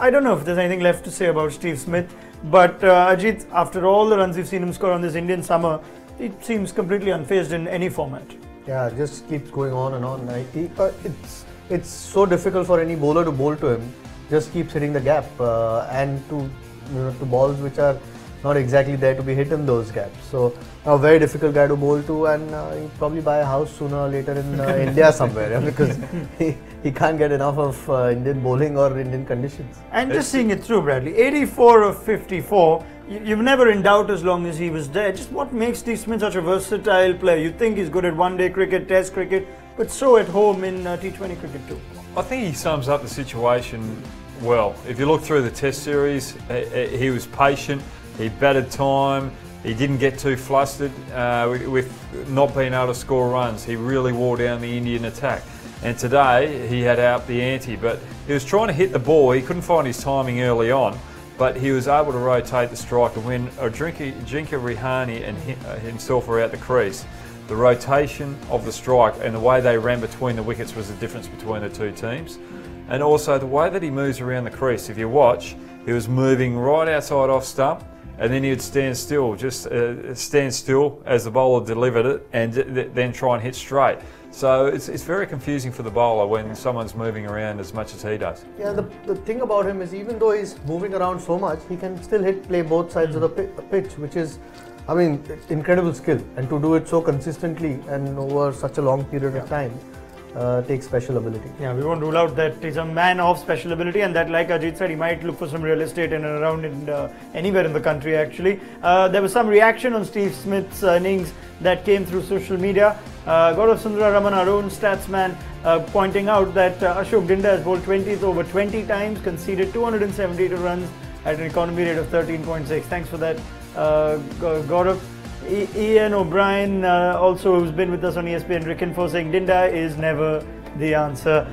I don't know if there's anything left to say about Steve Smith, but Ajit, after all the runs we've seen him score on this Indian summer, it seems completely unfazed in any format. Yeah, just keeps going on and on. It's so difficult for any bowler to bowl to him. Just keeps hitting the gap and to balls which are not exactly there to be hit in those gaps. So a very difficult guy to bowl to, and he'll probably buy a house sooner or later in India somewhere, because he can't get enough of Indian bowling or Indian conditions. And just seeing it through, Bradley, 84 of 54. You've never in doubt as long as he was there. Just what makes Steve Smith such a versatile player? You think he's good at one-day cricket, test cricket, but so at home in T20 cricket too. I think he sums up the situation well. If you look through the test series, he was patient, he batted time, he didn't get too flustered with not being able to score runs. He really wore down the Indian attack. And today he had out the ante, but he was trying to hit the ball. He couldn't find his timing early on, but he was able to rotate the strike. And when Ajinkya Rahane and himself were out the crease, the rotation of the strike and the way they ran between the wickets was the difference between the two teams. And also the way that he moves around the crease. If you watch, he was moving right outside off stump, and then he would stand still, just stand still as the bowler delivered it, and then try and hit straight. So it's very confusing for the bowler when someone's moving around as much as he does. Yeah, the thing about him is, even though he's moving around so much, he can still play both sides of the pitch, which is, I mean, incredible skill. And to do it so consistently and over such a long period of time takes special ability. Yeah, we won't rule out that he's a man of special ability, and that, like Ajit said, he might look for some real estate in and around anywhere in the country actually. There was some reaction on Steve Smith's innings that came through social media. Gaurav Sundararaman, our own statsman, pointing out that Ashok Dinda has bowled 20th over 20 times, conceded 272 runs at an economy rate of 13.6. Thanks for that, Gaurav. Ian O'Brien, also who's been with us on ESPNcricinfo, saying Dinda is never the answer.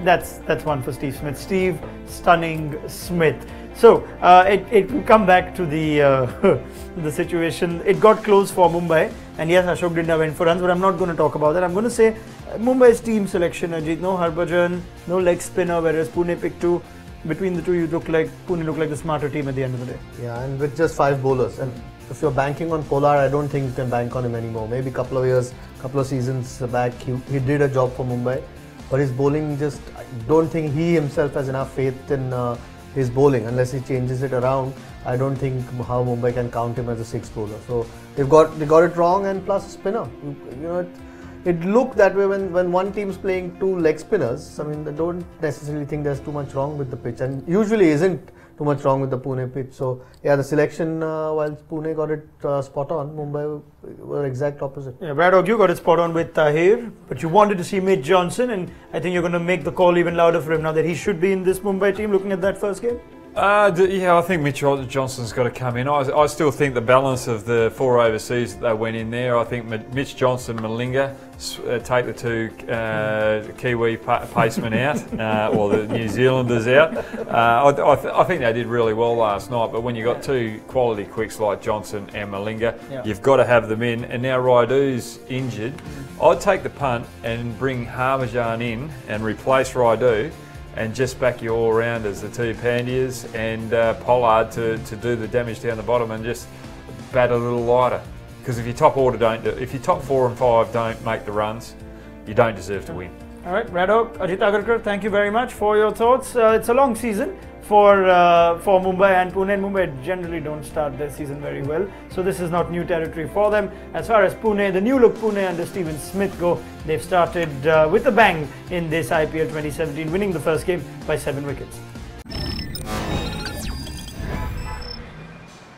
That's one for Steve Smith. Steve Stunning Smith. So it will come back to the situation. It got close for Mumbai, and yes, Ashok Dinda went for runs, but I'm not going to talk about that. I'm going to say Mumbai's team selection, Ajit, no Harbhajan, no leg spinner, whereas Pune picked two. Between the two, Pune looked like the smarter team at the end of the day. Yeah, and with just 5 bowlers. And if you're banking on Pollard, I don't think you can bank on him anymore. Maybe a couple of seasons back, he did a job for Mumbai, but his bowling, just, I don't think he himself has enough faith in his bowling. Unless he changes it around, I don't think how Mumbai can count him as a 6th bowler. So they got it wrong, and plus a spinner. It looked that way when one team's playing 2 leg spinners. I mean, they don't necessarily think there's too much wrong with the pitch, and usually isn't too much wrong with the Pune pitch. So yeah, the selection, while Pune got it spot on, Mumbai were exact opposite. Yeah, Brad, you got it spot on with Tahir, but you wanted to see Mitch Johnson, and I think you're going to make the call even louder for him now that he should be in this Mumbai team, looking at that first game. Yeah, I think Mitch Johnson's got to come in. I still think the balance of the 4 overseas that they went in there, I think Mitch Johnson, Malinga, take the 2 Kiwi pacemen out, or the New Zealanders out. I think they did really well last night, but when you've got 2 quality quicks like Johnson and Malinga, you've got to have them in. And now Raidu's injured. I'd take the punt and bring Harbhajan in and replace Raidu, and just back your all-rounders, the 2 Pandyas and Pollard to do the damage down the bottom, and just bat a little lighter. Because if your top order if your top 4 and 5 don't make the runs, you don't deserve to win. All right, Radok, Ajit Agarkar, thank you very much for your thoughts. It's a long season for Mumbai and Pune. Mumbai generally don't start their season very well, so this is not new territory for them. As far as Pune, the new look Pune under Steven Smith go, they've started with a bang in this IPL 2017, winning the first game by 7 wickets.